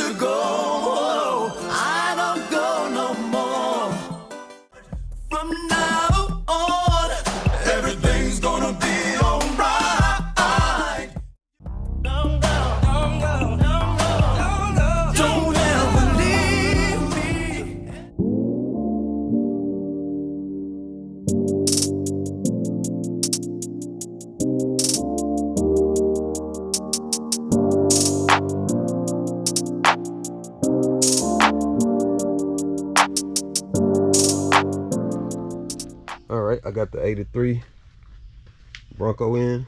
to go. I don't go no more. From now on, everything's gonna be alright. Don't go, don't go, don't go, don't go. Don't ever leave me. Alright, I got the 83 Bronco in.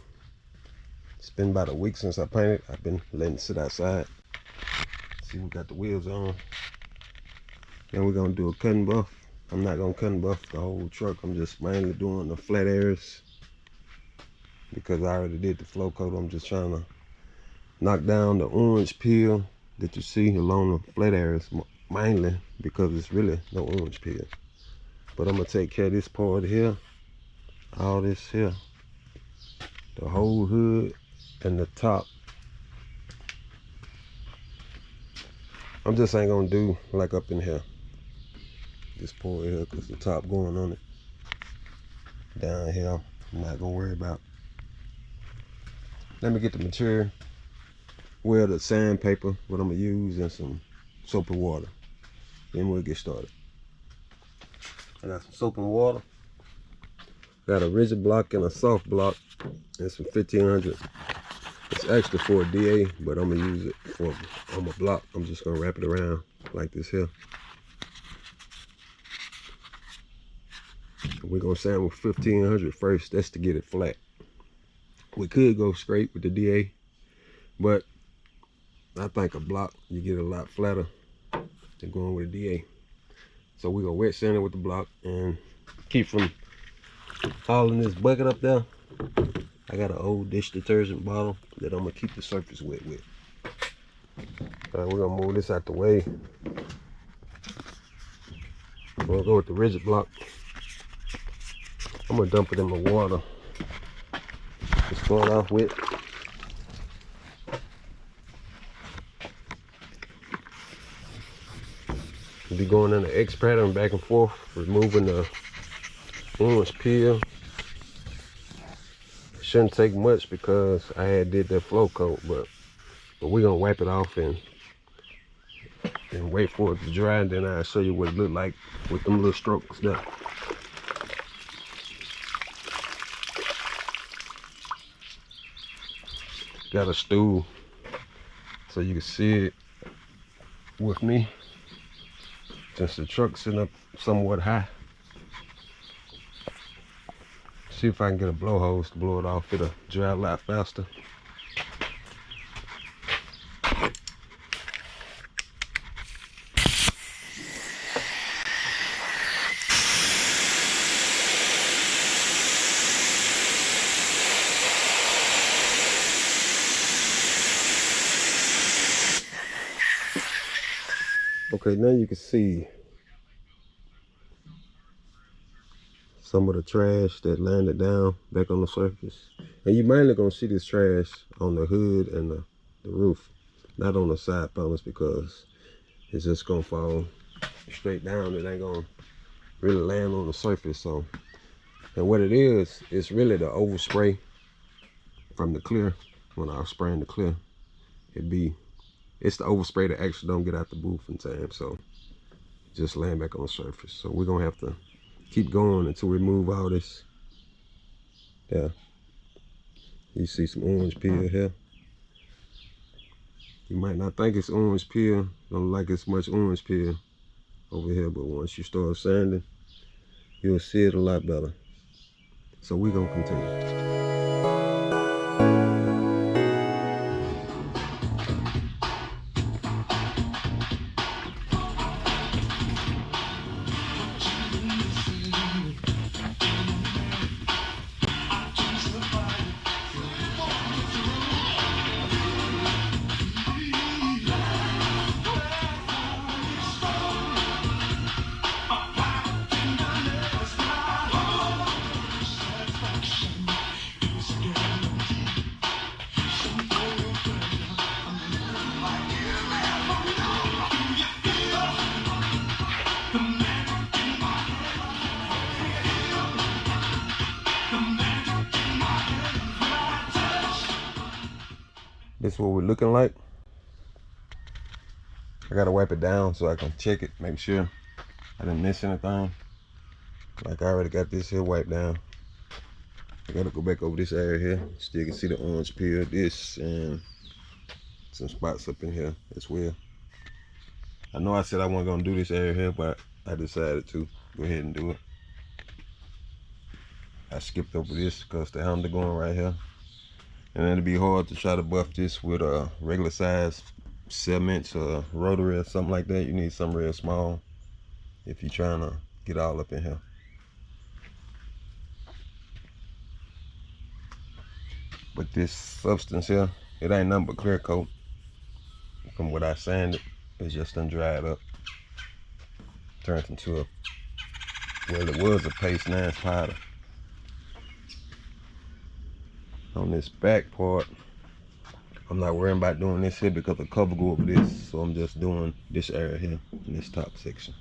It's been about a week since I painted. I've been letting it sit outside. See, we got the wheels on. Then we're gonna do a cut and buff. I'm not gonna cut and buff the whole truck. I'm just mainly doing the flat areas because I already did the flow coat. I'm just trying to knock down the orange peel that you see along the flat areas, mainly because it's really no orange peel. But I'm gonna take care of this part here, all this here, the whole hood and the top. I'm just ain't gonna do like up in here, this part here, cause the top going on it. Down here, I'm not gonna worry about. Let me get the material, well, the sandpaper, what I'm gonna use, and some soap and water. Then we'll get started. I got some soap and water. Got a rigid block and a soft block and some 1500. It's actually for a DA, but I'm gonna use it for on my block. I'm just gonna wrap it around like this here. We're gonna sand with 1500 first. That's to get it flat. We could go straight with the DA, but I think a block you get a lot flatter than going with a DA. So we're gonna wet sand it with the block and keep from hauling this bucket up there. I got an old dish detergent bottle that I'm gonna keep the surface wet with. All right, we're gonna move this out the way. We're gonna go with the rigid block. I'm gonna dump it in the water to start off with. Be going in the X pattern back and forth, removing the orange peel. Shouldn't take much because I had did that flow coat, but we're gonna wipe it off and wait for it to dry, and then I'll show you what it looked like with them little strokes there. Got a stool so you can see it with me. Since the truck's sitting up somewhat high. See if I can get a blow hose to blow it off. It'll dry a lot faster. Okay, now you can see some of the trash that landed down back on the surface. And you mainly gonna see this trash on the hood and the roof, not on the side panels, because it's just gonna fall straight down. It ain't gonna really land on the surface. So, and what it is, it's really the overspray from the clear. When I was spraying the clear, it's the overspray that actually don't get out the booth in time, so just land back on the surface. So we're gonna have to keep going until we remove all this. Yeah, you see some orange peel here. You might not think it's orange peel, don't like as much orange peel over here, but once you start sanding, you'll see it a lot better. So we're gonna continue. This is what we're looking like. I gotta wipe it down so I can check it, make sure I didn't miss anything. Like I already got this here wiped down. I gotta go back over this area here. Still can see the orange peel, this, and some spots up in here as well. I know I said I wasn't gonna do this area here, but I decided to go ahead and do it. I skipped over this because the handle going right here. And then it'd be hard to try to buff this with a regular size 7-inch rotary or something like that. You need something real small if you're trying to get all up in here. But this substance here, it ain't nothing but clear coat. From what I sanded, it's just done dried up. Turned into a, well, it was a paste, now it's powder. On this back part, I'm not worrying about doing this here because the cover go over this, so I'm just doing this area here in this top section.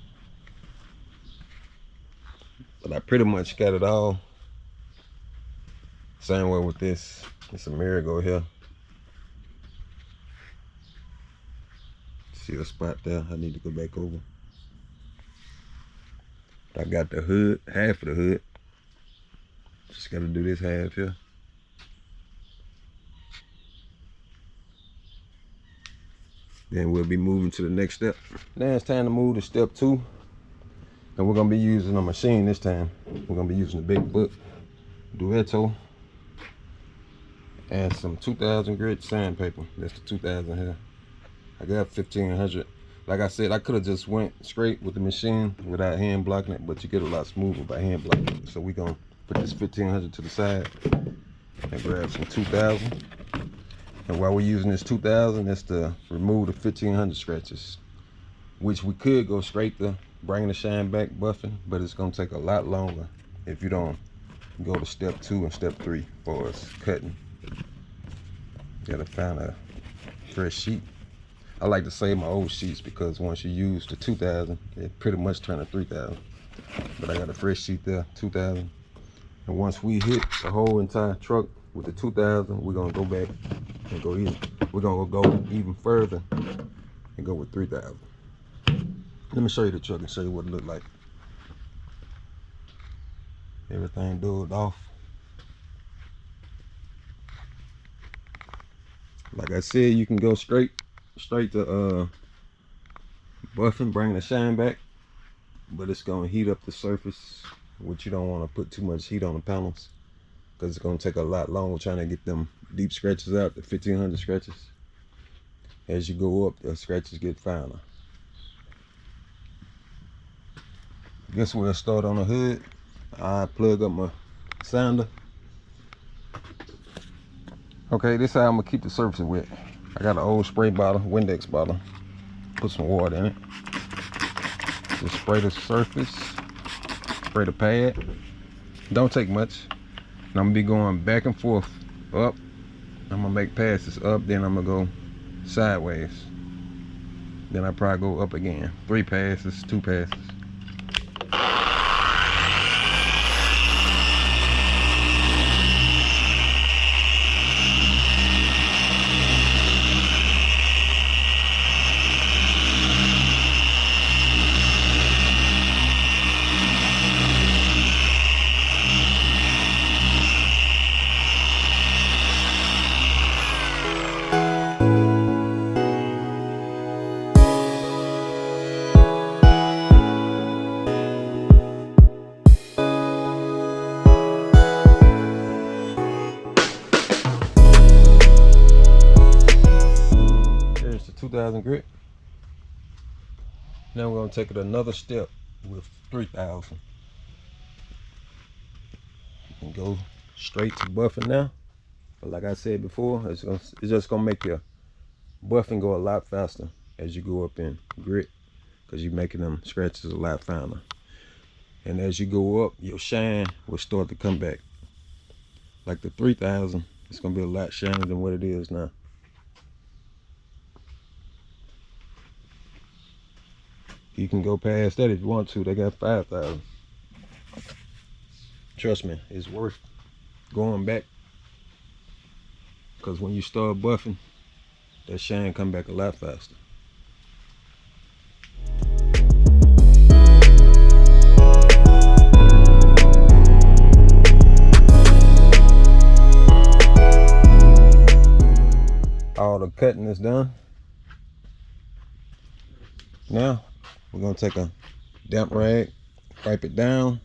But I pretty much got it all. Same way with this. It's a mirror go here. See a spot there I need to go back over. I got the hood, half of the hood. Just gotta do this half here. Then we'll be moving to the next step. Now it's time to move to step 2. And we're gonna be using a machine this time. We're gonna be using the big foot Duetto and some 2000 grit sandpaper. That's the 2000 here. I got 1500. Like I said, I could have just went straight with the machine without hand blocking it, but you get a lot smoother by hand blocking it. So we're gonna put this 1500 to the side and grab some 2000. And while we're using this 2000, that's to remove the 1500 scratches, which we could go straight to bringing the shine back buffing, but it's gonna take a lot longer if you don't go to step 2 and step 3 for us cutting. Gotta find a fresh sheet. I like to save my old sheets because once you use the 2000, it pretty much turn to 3000. But I got a fresh sheet there, 2000. And once we hit the whole entire truck with the 2000, we're gonna go back and go even. We're gonna go even further and go with 3000. Let me show you the truck and show you what it looked like. Everything dulled off. Like I said, you can go straight to buffing, bring the shine back, but it's gonna heat up the surface, which you don't want to put too much heat on the panels because it's gonna take a lot longer trying to get them deep scratches out, the 1500 scratches. As you go up, the scratches get finer. Guess we'll start on the hood. I plug up my sander. Okay, this is how I'm gonna keep the surface wet. I got an old spray bottle, Windex bottle. Put some water in it. Just spray the surface, spray the pad. Don't take much. And I'm gonna be going back and forth, up. I'm gonna make passes up, then I'm gonna go sideways. Then I probably go up again. 3 passes, 2 passes. There's the 2000 grit. Now we're gonna take it another step with 3000. You can go straight to buffing now. But like I said before, it's just gonna make your buffing go a lot faster as you go up in grit, because you're making them scratches a lot finer. And as you go up, your shine will start to come back. Like the 3000, it's gonna be a lot shinier than what it is now. You can go past that if you want to. They got 5000. Trust me, it's worth going back, because when you start buffing, that shine come back a lot faster. All the cutting is done. Now we're gonna take a damp rag, wipe it down.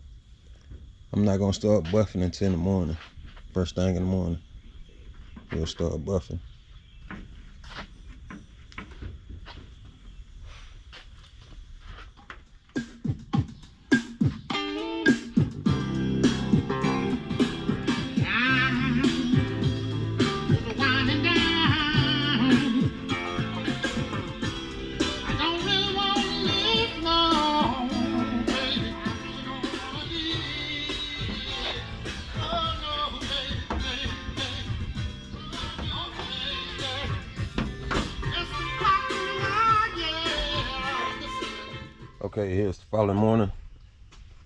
I'm not gonna start buffing until in the morning. First thing in the morning, we'll start buffing. Okay, here's the following morning.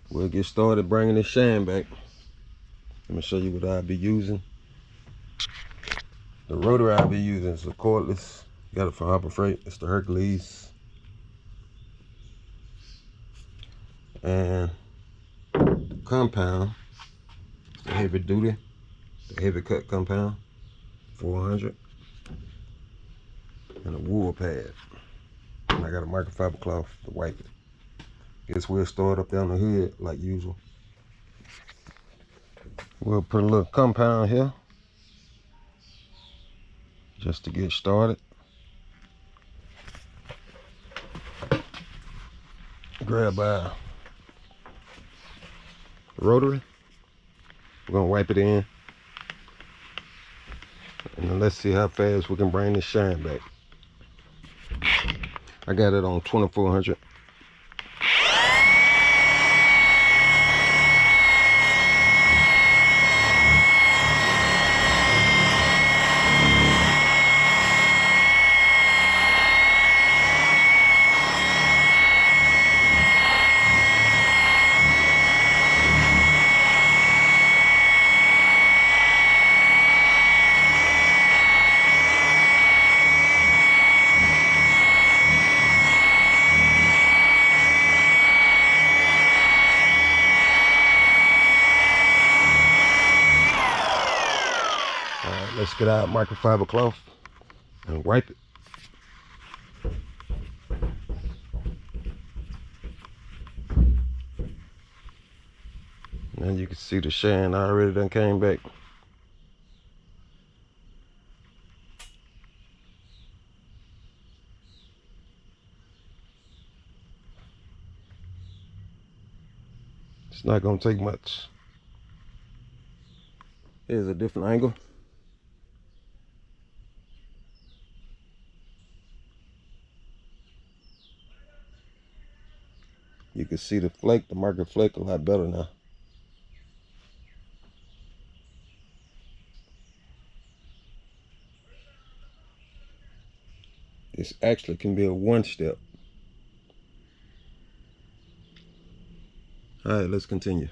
We'll get started bringing this shine back. Let me show you what I'll be using. The rotor I'll be using is a cordless. Got it from Harbor Freight. It's the Hercules. And the compound, the heavy duty, the heavy cut compound, 400. And a wool pad. And I got a microfiber cloth to wipe it. Guess we'll start up there on the hood like usual. We'll put a little compound here just to get started. Grab our rotary. We're gonna wipe it in. And then let's see how fast we can bring this shine back. I got it on 2400. Let's get our microfiber cloth and wipe it. Now you can see the shine already done came back. It's not gonna take much. Here's a different angle. You can see the flake, the marker flake a lot better now. This actually can be a one step. All right, let's continue.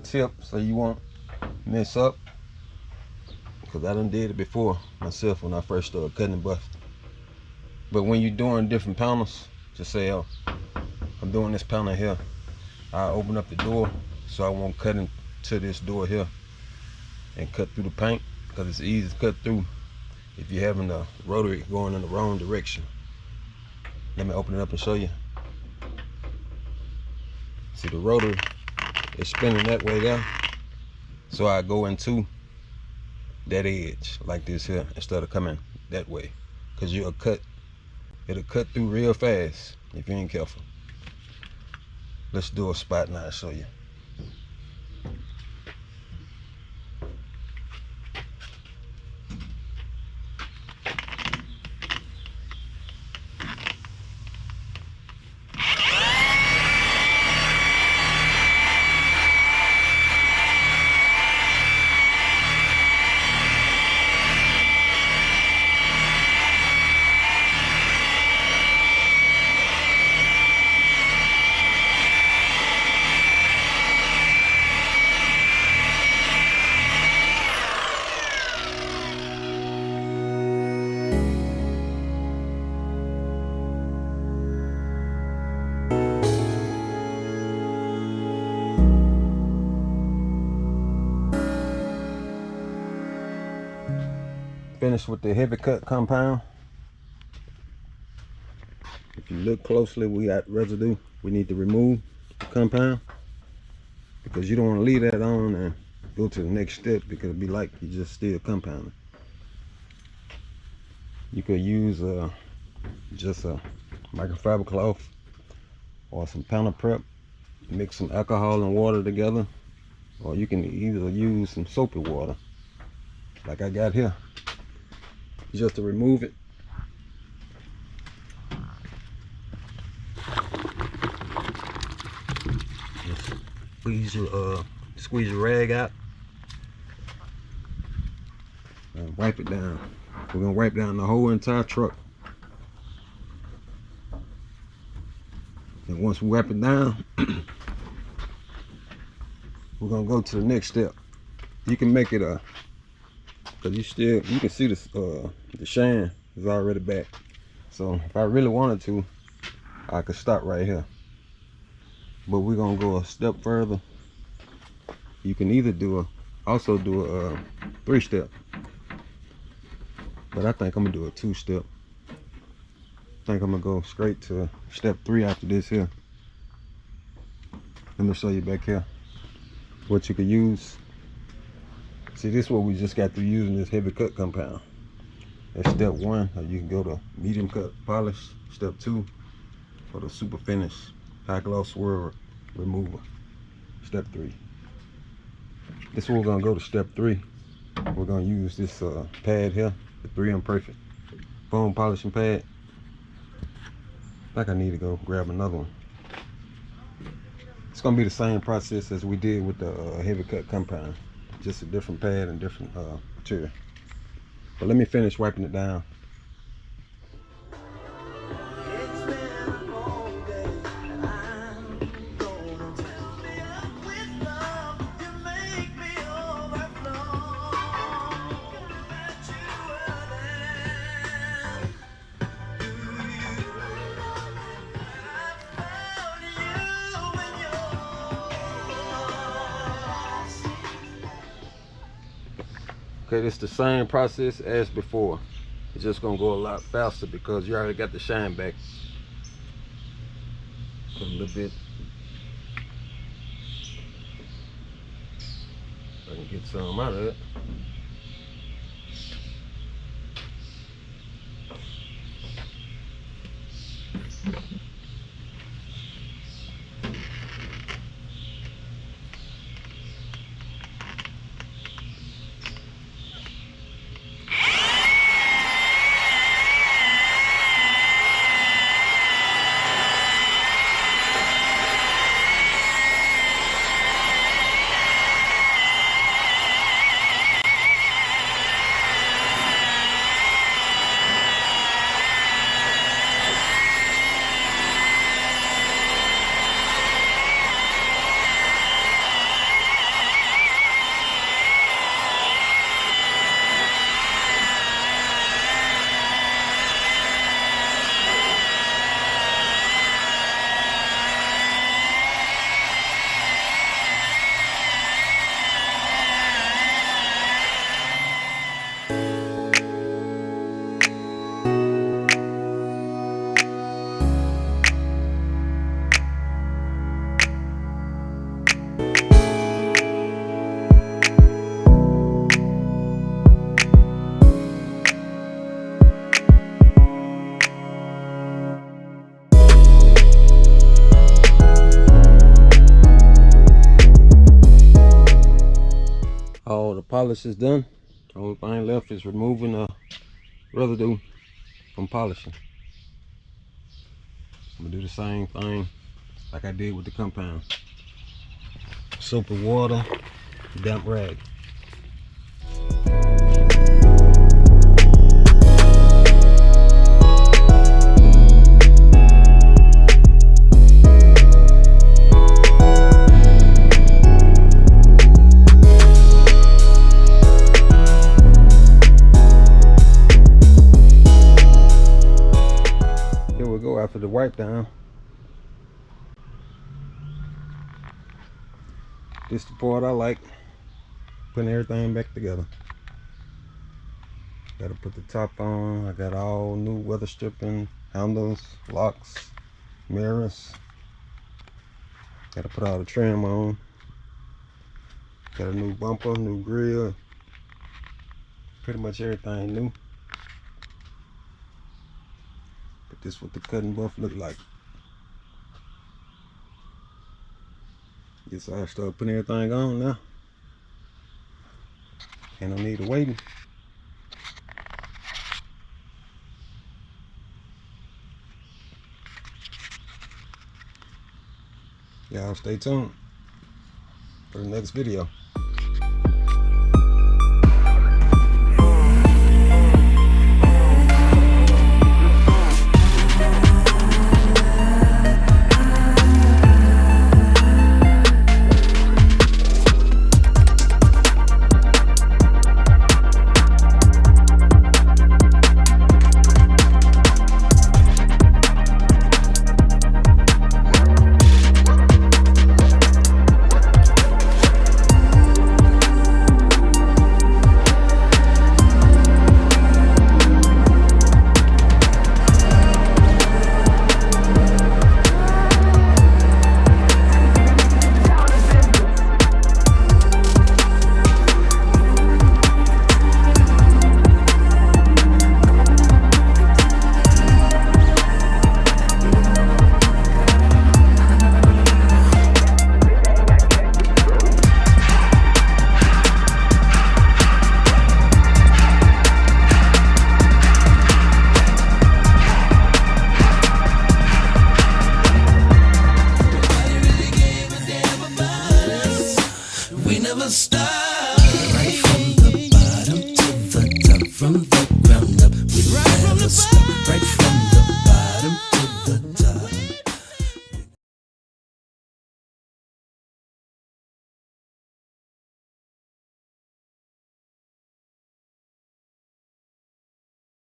Tip so you won't mess up, because I done did it before myself when I first started cutting and buffing. But when you're doing different panels, just say, oh, I'm doing this panel here, I open up the door so I won't cut into this door here and cut through the paint, because it's easy to cut through if you're having the rotary going in the wrong direction. Let me open it up and show you. See, the rotary is spinning that way there, so I go into that edge like this here instead of coming that way, because it'll cut through real fast if you ain't careful. Let's do a spot now, I'll show you. Finished with the heavy cut compound. If you look closely, we got residue we need to remove the compound, because you don't want to leave that on and go to the next step, because it'd be like you just still compounding. You could use just a microfiber cloth or some powder prep, mix some alcohol and water together, or you can either use some soapy water like I got here, just to remove it. Just squeeze your rag out and wipe it down. We're gonna wipe down the whole entire truck. And once we wipe it down, we're gonna go to the next step. You can make it because you can see the shine is already back. So if I really wanted to, I could stop right here. But we're gonna go a step further. You can either also do a 3-step, but I think I'm gonna do a 2-step. I think I'm gonna go straight to step 3 after this here. Let me show you back here what you could use. See, this is what we just got through using, this heavy cut compound. That's step 1. Or you can go to medium cut polish. Step 2 for the super finish high gloss swirl remover. Step 3. This is where we're gonna go to step 3. We're gonna use this pad here, the 3M Perfect foam polishing pad. I think I need to go grab another one. It's gonna be the same process as we did with the heavy cut compound, just a different pad and different material. But let me finish wiping it down. Okay, it's the same process as before. It's just gonna go a lot faster because you already got the shine back. Put a little bit. I can get some out of it. All the polish is done. The only thing left is removing the residue from polishing. I'm gonna do the same thing like I did with the compound. Soap and water, damp rag. After the wipe down, this is the part I like, putting everything back together. Gotta put the top on. I got all new weather stripping, handles, locks, mirrors. Gotta put all the trim on. Got a new bumper, new grill. Pretty much everything new. But this is what the cutting buff look like. Guess I start putting everything on now. Ain't no need to waiting. Y'all stay tuned for the next video.